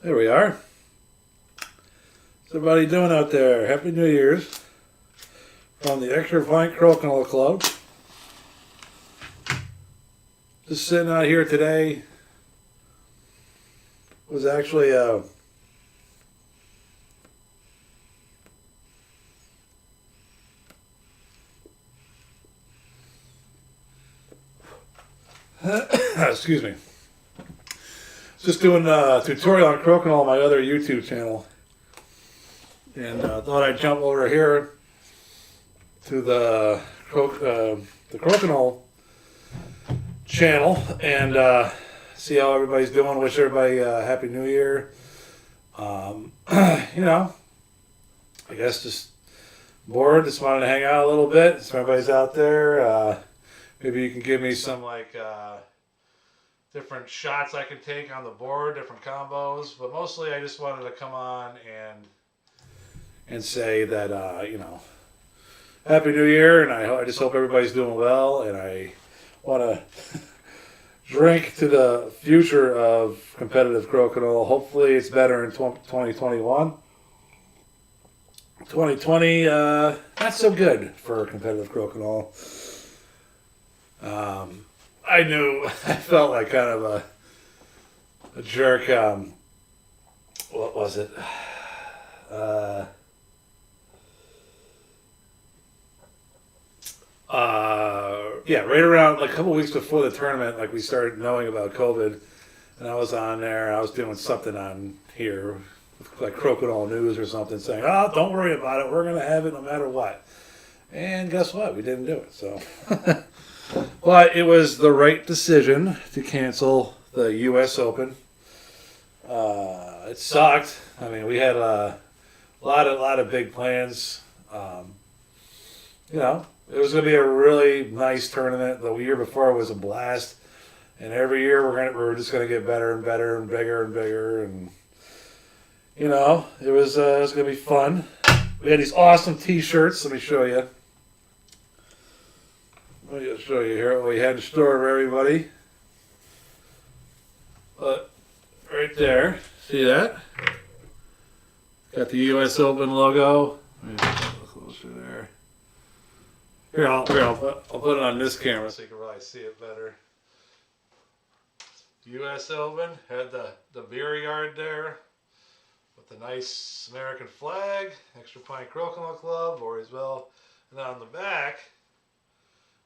There we are. What's everybody doing out there? Happy New Year's from the Extra Pint Crokinole Club. Just sitting out here today. Was actually excuse me. Just doing a tutorial on Crokinole on my other YouTube channel. And thought I'd jump over here to the Crokinole channel and see how everybody's doing. Wish everybody Happy New Year. You know, I guess just bored. Just wanted to hang out a little bit. So everybody's out there. Maybe you can give me some different shots I can take on the board, different combos. But mostly I just wanted to come on and say that, you know, Happy New Year. And I just hope everybody's doing well. And I want to drink to the future of competitive Crokinole. Hopefully it's better in 2021. 2020, not so good for competitive Crokinole. I felt like kind of a jerk. What was it? Yeah, right around like a couple weeks before the tournament, like we started knowing about COVID, and I was on there. I was doing something on here, like Crokinole News or something, saying, "Oh, don't worry about it. We're gonna have it no matter what." And guess what? We didn't do it. So, but it was the right decision to cancel the U.S. Open. It sucked. I mean, we had a lot of big plans. You know. It was going to be a really nice tournament. The year before was a blast, and every year we're just going to get better and better and bigger and bigger, and you know it was going to be fun. We had these awesome T-shirts. Let me show you. Let me show you here what we had in store for everybody. Right there, see that? Got the U.S. Open logo. Let me get a little closer there. Here, I'll put it on this camera so you can really see it better. U.S. Open had the beer yard there with the nice American flag, Extra Pint Crokinole Club, Voorheesville, and on the back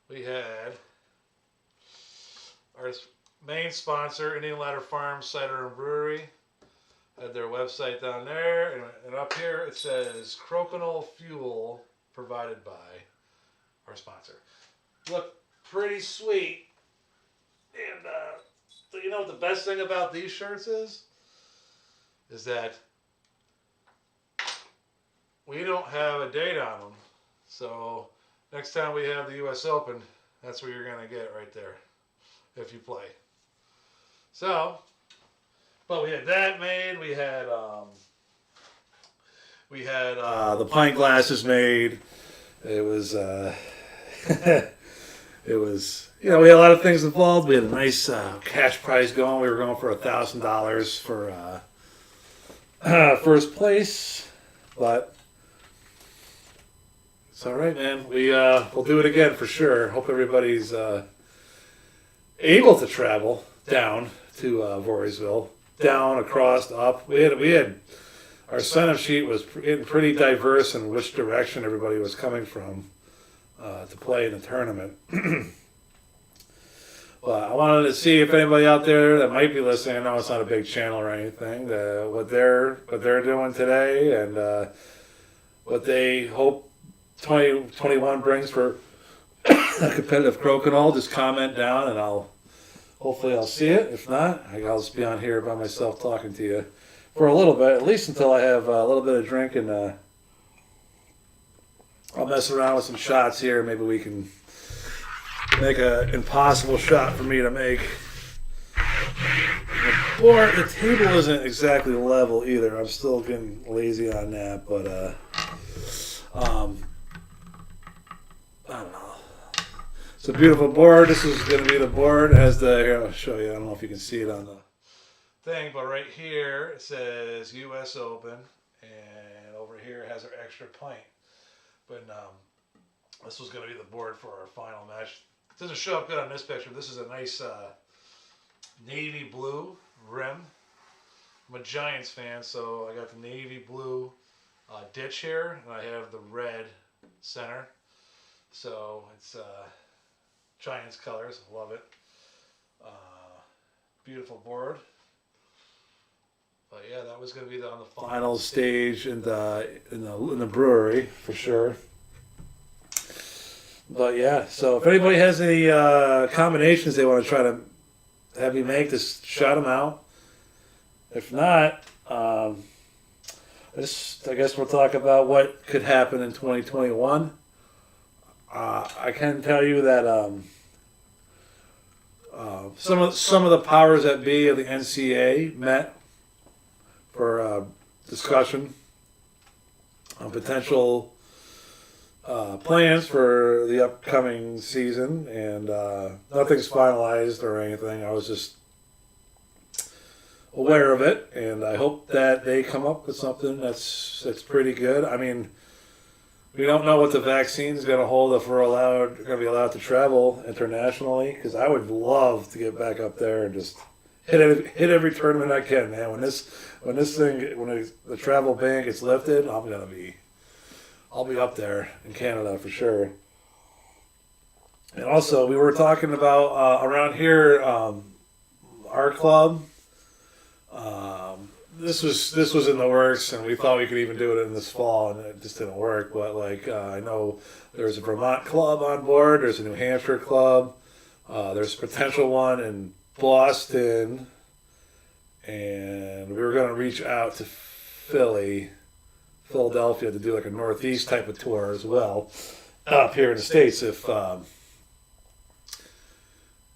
we had our main sponsor, Indian Ladder Farms Cider and Brewery. Had their website down there, and up here it says Crokinole Fuel provided by our sponsor. Look pretty sweet. And so you know what the best thing about these shirts is that we don't have a date on them. So next time we have the U.S. Open, that's what you're going to get right there if you play. So, but we had that made. We had the pint glasses made. It was it was, you know, we had a lot of things involved. We had a nice cash prize going. We were going for $1,000 for first place, but it's all right, man. We'll do it again for sure. Hope everybody's able to travel down to Voorheesville, down, across, up. We had our sign-up sheet was pretty diverse in which direction everybody was coming from to play in the tournament. Well, I wanted to see if anybody out there that might be listening, I know it's not a big channel or anything, what they're doing today and what they hope 2021 brings for competitive Crokinole. Just comment down and hopefully I'll see it. If not, I'll just be on here by myself talking to you for a little bit, at least until I have a little bit of drink, and I'll mess around with some shots here. Maybe we can make an impossible shot for me to make. The table isn't exactly level either. I'm still getting lazy on that, but I don't know. It's a beautiful board. This is going to be the board. It has here, I'll show you. I don't know if you can see it on thing, but right here it says U.S. Open, and over here it has our extra pint. But this was going to be the board for our final match. It doesn't show up good on this picture. This is a nice navy blue rim. I'm a Giants fan, so I got the navy blue ditch here, and I have the red center. So it's Giants colors. Love it. Beautiful board. But yeah, that was going to be on the final stage in the brewery for sure. But yeah, so if anybody has any combinations they want to try to have me make, just shout them out. If not, I guess we'll talk about what could happen in 2021. I can tell you that some of the powers that be of the NCAA met for discussion on potential plans for the upcoming season, and nothing's finalized or anything. I was just aware of it, and I hope that they come up with something that's pretty good. I mean, we don't know what the vaccine is going to hold if we're going to be allowed to travel internationally. Because I would love to get back up there and just hit every tournament I can, man. When the travel ban gets lifted, I'll be up there in Canada for sure. And also, we were talking about around here, our club. This was in the works, and we thought we could even do it in this fall, and it just didn't work. But I know there's a Vermont club on board. There's a New Hampshire club. There's a potential one in Boston, and we were going to reach out to Philadelphia, to do like a Northeast type of tour as well up here in the States. If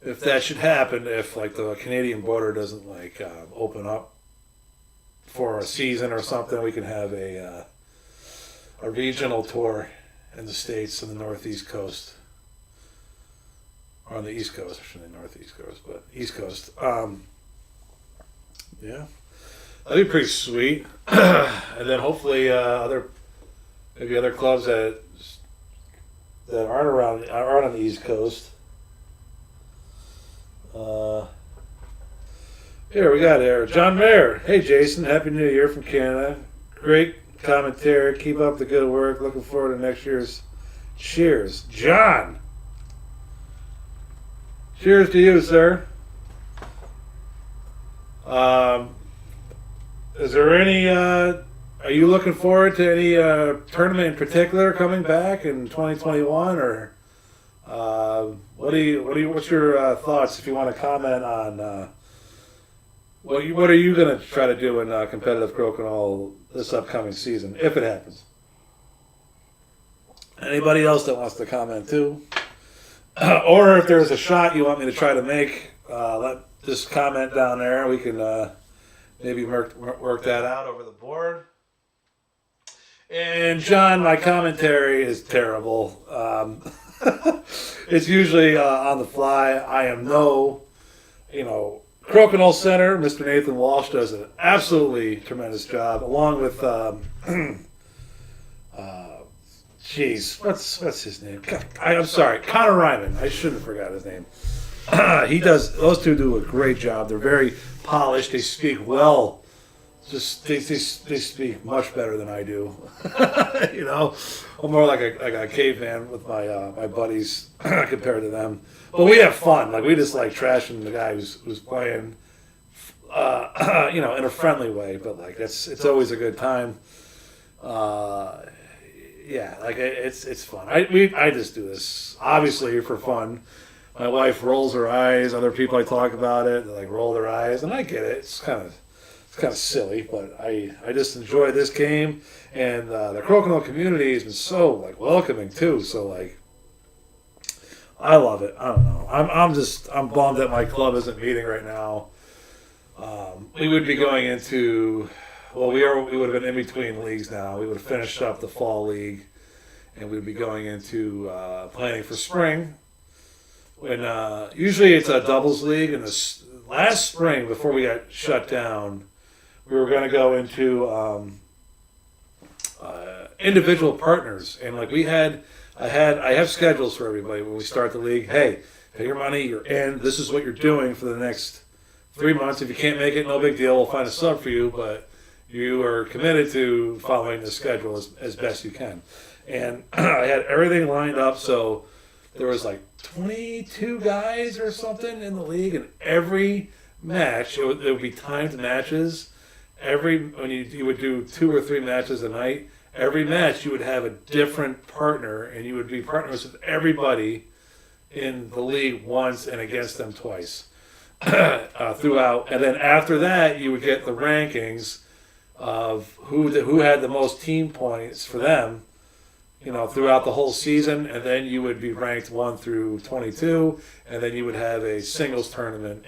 that should happen, if like the Canadian border doesn't open up for a season or something, we can have a regional tour in the States on the Northeast coast, or on the East Coast. I shouldn't say Northeast coast, but East Coast. Yeah, that'd be pretty sweet. And then hopefully other clubs that aren't on the East Coast. Here we got John Mayer. Hey Jason, Happy New Year from Canada. Great commentary. Keep up the good work. Looking forward to next year's. Cheers, John. Cheers to you, sir. Is there any? Are you looking forward to any tournament in particular coming back in 2021, or what's your thoughts? If you want to comment on what are you going to try to do in competitive Crokinole this upcoming season, if it happens? Anybody else that wants to comment too, or if there's a shot you want me to try to make, just comment down there. We can maybe work that out over the board. And John, my commentary is terrible. It's usually on the fly. I am Crokinole Center. Mr. Nathan Walsh does an absolutely tremendous job, along with what's his name? I'm sorry, Connor Ryman. I shouldn't have forgot his name. Those two do a great job. They're very polished. They speak well. They speak much better than I do. I'm more like a caveman with my buddies compared to them. But we have fun. We just like trashing the guy who's playing, in a friendly way. But it's always a good time. It's fun. I just do this obviously for fun. My wife rolls her eyes. Other people I talk about it, they roll their eyes, and I get it. It's kind of silly, but I just enjoy this game, and the Crokinole community has been so welcoming too. So I love it. I don't know. I'm bummed that my club isn't meeting right now. We would be going into, we would have been in between leagues now. We would have finished up the fall league, and we'd be going into planning for spring. When usually it's a doubles league, and last spring before we got shut down, we were going to go into individual partners, and like I have schedules for everybody when we start the league. Hey, pay your money, you're in. This is what you're doing for the next 3 months. If you can't make it, no big deal. We'll find a sub for you, but you are committed to following the schedule as best you can. And I had everything lined up, so there was like 22 guys or something in the league, and every match, it would be timed matches. When you would do 2 or 3 matches a night, every match you would have a different partner, and you would be partners with everybody in the league once and against them twice throughout. And then after that, you would get the rankings of who had the most team points for them, throughout the whole season, and then you would be ranked 1 through 22, and then you would have a singles tournament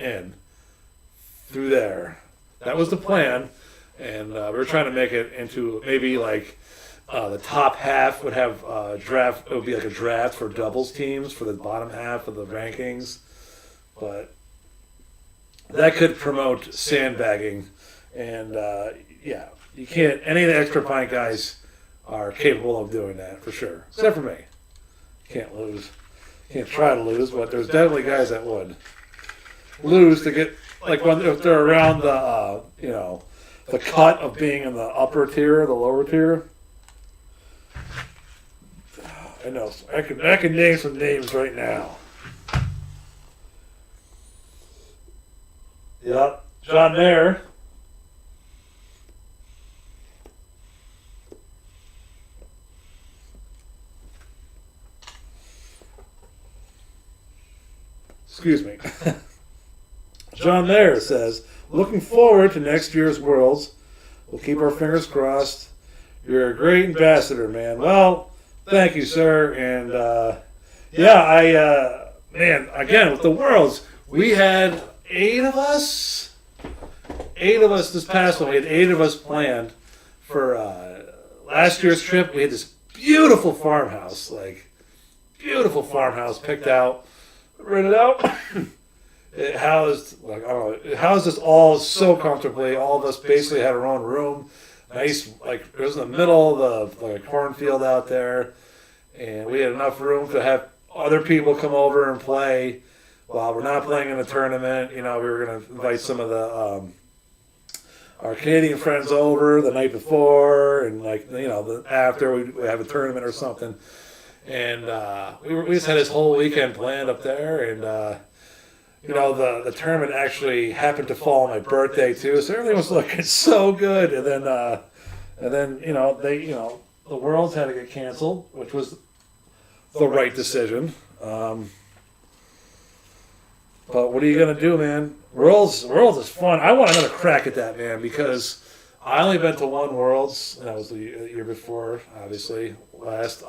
through there. That was the plan, and we were trying to make it into maybe like the top half would have a draft. It would be like a draft for doubles teams for the bottom half of the rankings, but that could promote sandbagging, and yeah, you can't. Any of the extra pint guys are capable of doing that for sure, except for me. Can't lose. Can't try to lose, but there's definitely guys that would lose to get like if they're around the the cut of being in the upper tier, the lower tier. I know. I can name some names right now. Yep, John Mayer. Excuse me. John Mayer says, looking forward to next year's Worlds. We'll keep our fingers crossed. You're a great ambassador, man. Well, thank you, sir. And man, again, with the Worlds, we had 8 of us. 8 of us this past one. We had 8 of us planned for last year's trip. We had this beautiful farmhouse, picked out. Rented out. It housed us all so comfortably. All of us basically had our own room. Nice, it was in the middle of the cornfield out there, and we had enough room to have other people come over and play while we're not playing in a tournament. We were going to invite some of our Canadian friends over the night before, and after we have a tournament or something. And we just had this whole weekend planned up there, and the tournament actually happened to fall on my birthday too, so everything was looking so good. And then the Worlds had to get canceled, which was the right decision. But what are you gonna do, man? Worlds is fun. I want another crack at that, man, because I only been to one Worlds, and that was the year before, obviously last.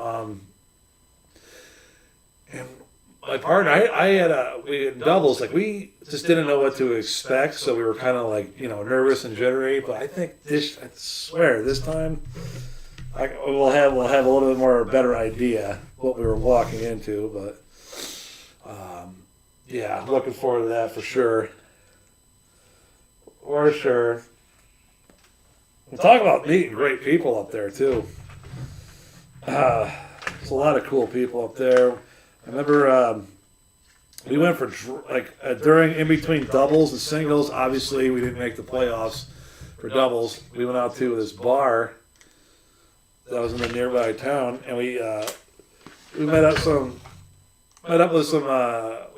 And my partner, we had doubles. We just didn't know what to expect, so we were kind of nervous and jittery. But I swear, this time, we'll have a little bit more better idea what we were walking into. But yeah, looking forward to that for sure. For sure. We'll talk about meeting great people up there too. There's a lot of cool people up there. I remember we went for in between doubles and singles. Obviously, we didn't make the playoffs for doubles. We went out to this bar that was in the nearby town, and we met up with some.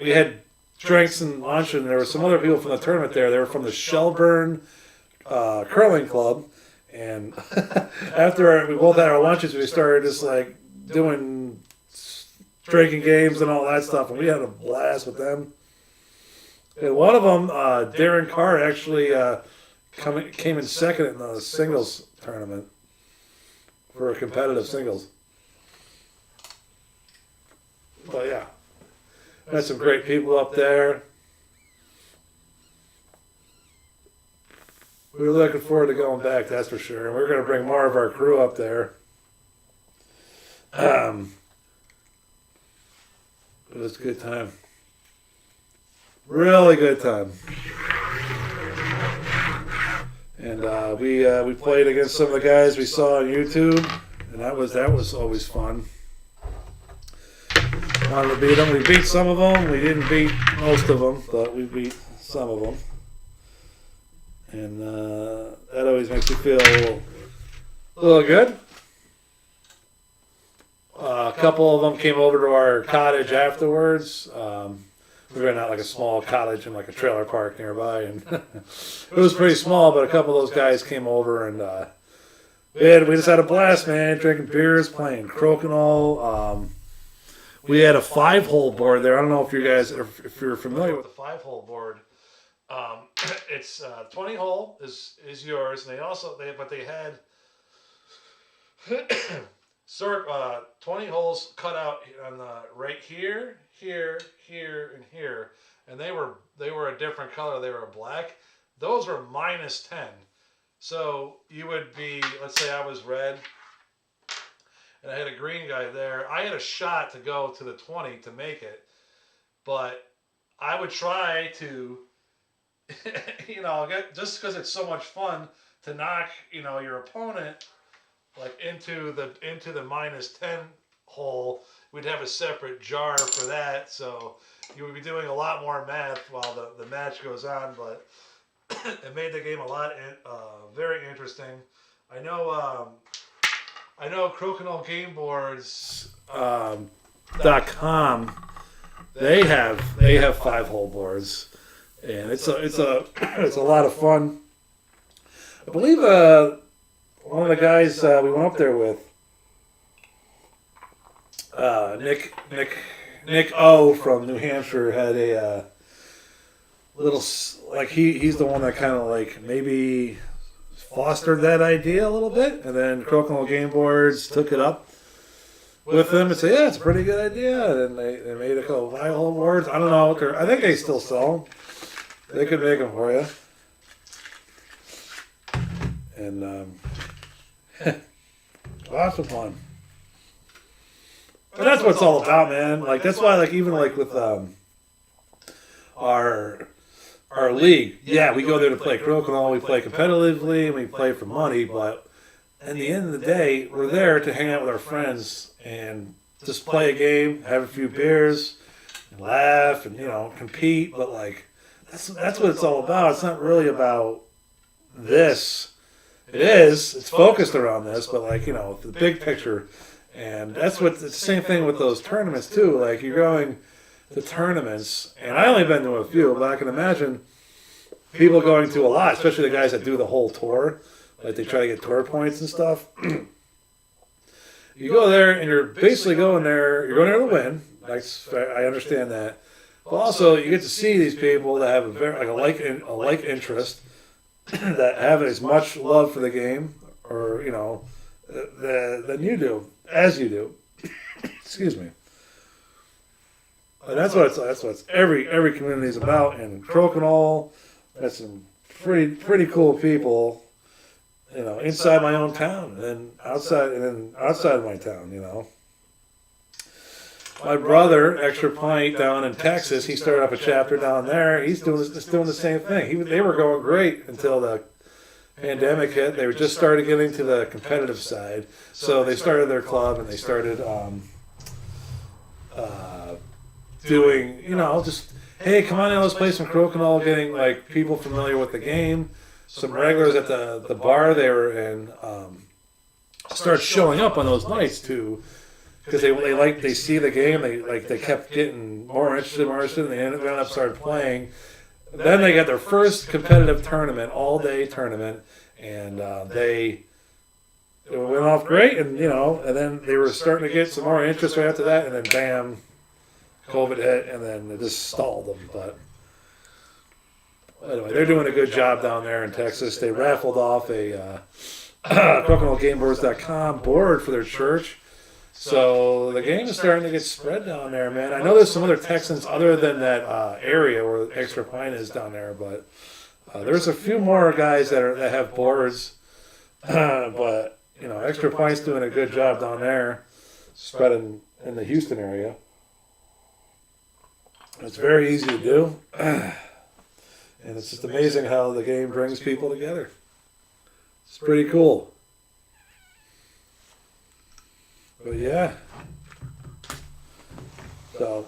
We had drinks and lunch, and there were some other people from the tournament there. They were from the Shelburne curling club, and after we both had our lunches, we started just doing drinking games and all that stuff, and we had a blast with them. And one of them, Darren Carr, actually came in second in the singles tournament for a competitive singles. But yeah, had some great people up there. We were looking forward to going back, that's for sure. And we're going to bring more of our crew up there. It was a good time. Really good time. And we played against some of the guys we saw on YouTube, and that was always fun. Wanted to beat them. We beat some of them. We didn't beat most of them, but we beat some of them. And that always makes you feel a little good. A couple of them came over to our cottage afterwards. We were in like a small cottage in like a trailer park nearby, and it was pretty small. But a couple of those guys came over, and we just had a blast, man. Drinking beers, playing Crokinole. We had a 5-hole board there. I don't know if you guys, if you're familiar with the 5-hole board. It's 20 hole is yours, and they had 20 holes cut out on the right here, and here, and they were a different color. They were black. Those were -10. So you would be, let's say I was red, and I had a green guy there. I had a shot to go to the 20 to make it, but I would try to, just because it's so much fun to knock, your opponent like into the -10 hole. We'd have a separate jar for that, so you would be doing a lot more math while the match goes on. But it made the game a lot very interesting. I know Crokinole Game Boards .com. They have 5-hole boards, and it's a lot of fun. I believe one of the guys we went up there with, Nick O from New Hampshire, had a little, like he's the one that kind of like maybe fostered that idea a little bit, and then Crokinole Game Boards took it up with them and said, yeah, it's a pretty good idea, and they made a couple of 5-hole boards. I don't know, I think they still sell them. They could make them for you. And lots of fun. But that's what it's all about, man. Like that's why, like even like with our league, yeah, we go there to play Crokinole, we play competitively, and we play for money. But in the end of the day, we're there to hang out with our friends and just play a game, have a few beers, and laugh, and compete. But like that's what it's all about. It's not really about this. It is. It's focused around this, but like the big picture, and that's what it's the same thing with those tournaments too. Like you're going to tournaments, and I only been to a few, but I can imagine people going to a lot, especially the guys that do the whole tour, like they try to get tour points and stuff. You go there, and you're basically going there. You're going there to win. I understand that, but also you get to see these people that have a like interest. That have as much love for the game, or than you do, as you do. Excuse me. And that's what every community is about. And Crokinole, that's some pretty cool people. Inside my own town, and outside of my town. My brother, Extra Pint, down in Texas, he started up a chapter down there. He's doing the same thing. They were going great until the pandemic hit. They were just started getting to the competitive side, so they started their club and they started doing, just hey, come on in, let's play some Crokinole. Getting like people familiar with the game. Some regulars at the bar they were in start showing up on those nights too. Because they see the game, they kept getting more interested, and they ended up started playing. Then they got their first competitive tournament, all-day tournament, and they went off great, and then they were starting to get some more interest right after that, and then bam, COVID hit, and then it just stalled them. But anyway, they're doing a good job down there in Texas. They raffled off a CrokinoleGameBoards.com board for their church. So the game is starting to get spread down there, man. I know there's some other Texans other than that area where Extra Pine is down there, but there's a few more guys that have boards. But Extra Pine's doing a good job down there, spreading in the Houston area. It's very easy to do. And it's just amazing how the game brings people together. It's pretty cool. But yeah. So.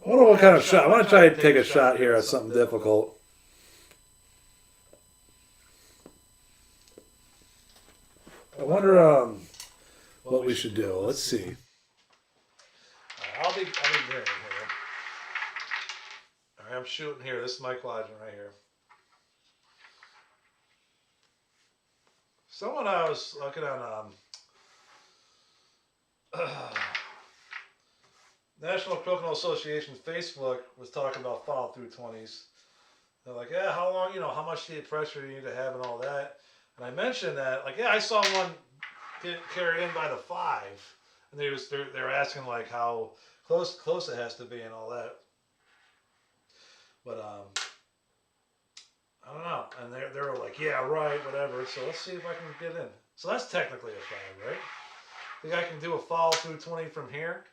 I wonder what kind of shot. I want to try to take a shot here at something difficult. I wonder what we should do. Let's see. I'll be there here. All right, I'm shooting here. This is my quadrant right here. Someone I was looking on National Crokinole Association Facebook was talking about follow through 20s. They're like, yeah, how long, how much pressure you need to have and all that. And I mentioned that, like, yeah, I saw one get carried in by the 5, and they were asking like how close it has to be and all that. But I don't know. And they were like, yeah, right, whatever. So let's see if I can get in. So that's technically a 5, right? Think I can do a follow through 20 from here?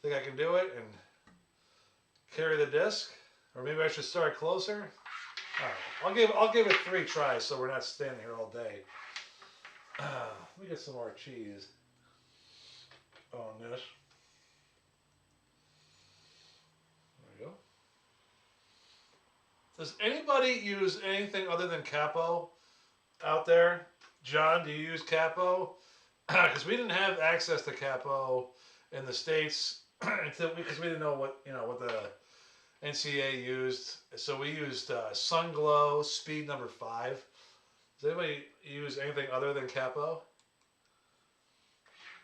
Think I can do it and carry the disc? Or maybe I should start closer? All right. I'll give it 3 tries so we're not standing here all day. Let me get some more cheese on this. There we go. Does anybody use anything other than capo out there? John, do you use capo? Because we didn't have access to capo in the States because we didn't know what the NCA used. So we used Sun Glow Speed number 5. Does anybody use anything other than capo?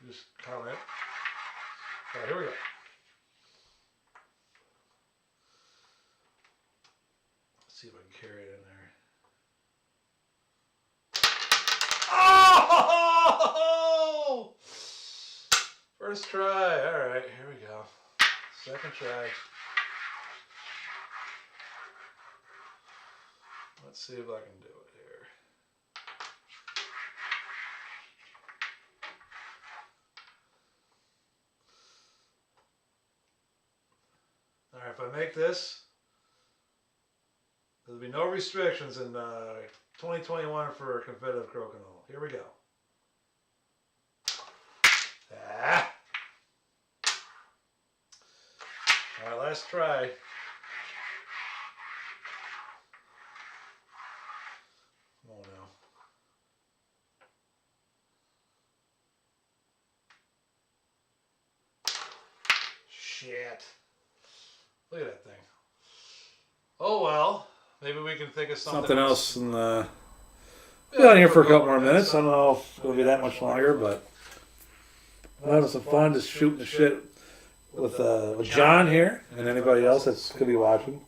Just comment. All right, here we go. Let's see if I can carry it in there. Oh! First try. All right, here we go. Second try. Let's see if I can do it here. All right, if I make this, there'll be no restrictions in 2021 for competitive crokinole. Here we go. Ah. All right, last try. Oh no. Shit. Look at that thing. Oh well. Maybe we can think of something else and be on here for a couple more minutes. I don't know if it'll be that much longer, but I'm having some fun just shooting the shit with John here and anybody else that's could be watching.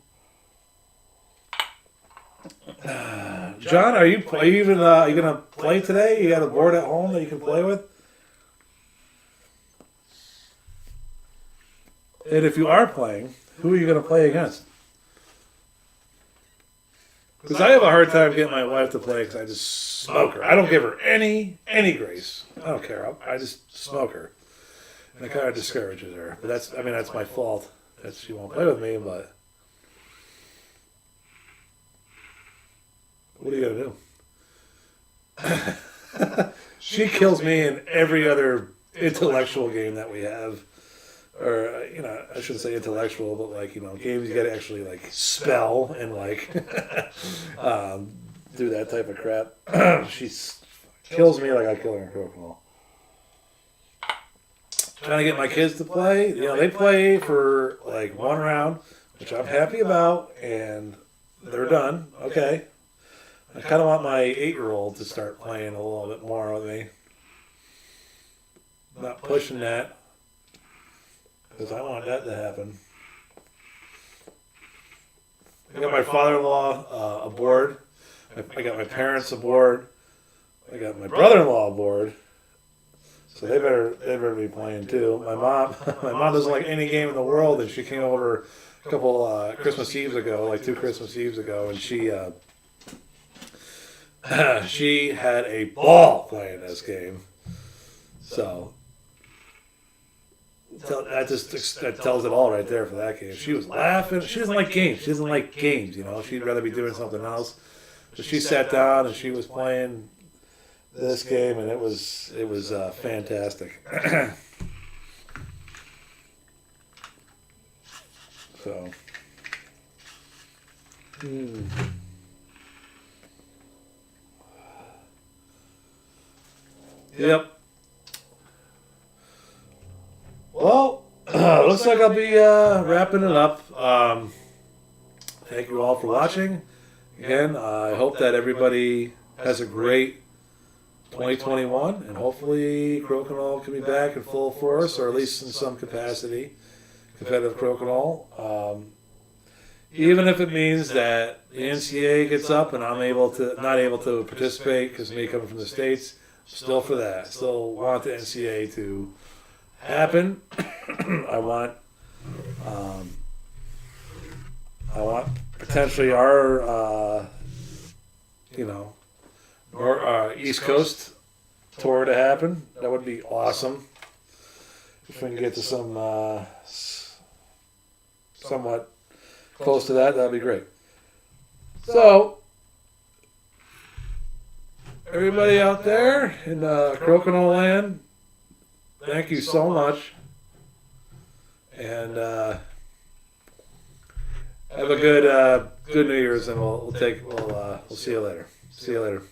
John, are you gonna play today? You got a board at home that you can play with? And if you are playing, who are you gonna play against? Because I have a hard time getting my wife to play because I just smoke her. I don't give her any grace. I don't care. I just smoke her, and it kind of discourages her. But that's my fault that she won't play with me. But what are you gonna do? She kills me in every other intellectual game that we have. Or, I shouldn't say intellectual, but games you gotta actually spell and do that type of crap. She kills me like I kill her in Crokinole. Trying to get my kids to play, they play for 1 round, which I'm happy about, and they're done. Okay. I kind of want my 8-year-old to start playing a little bit more with me. Not pushing that. Because I want that to happen. I got my father-in-law aboard. I got my parents aboard. I got my brother-in-law aboard. So they better be playing too. My mom doesn't like any game in the world, and she came over a couple Christmas Eves ago, 2 Christmas Eves ago, and she had a ball playing this game. So that tells it all right there for that game. She was laughing. She doesn't like games. She doesn't like games. You know, she'd rather be doing something else. But she sat down and she was playing this game, and it was fantastic. So. Yep. Well, looks like I'll be wrapping it up. Thank you all for watching. Again, I hope that everybody has a great 2021, and hopefully Crokinole can be back in full force, or at least in some capacity, competitive Crokinole. Even if it means that the NCAA gets up and I'm not able to participate because of me coming from the States, still for that. Still want the NCAA to happen. I want potentially our East Coast tour to happen. That would be awesome if we can get to some somewhat close to that. That'd be great. So, everybody out there in Crokinole land, thank you so much, and have a good New Year's, and we'll see you later. See you later.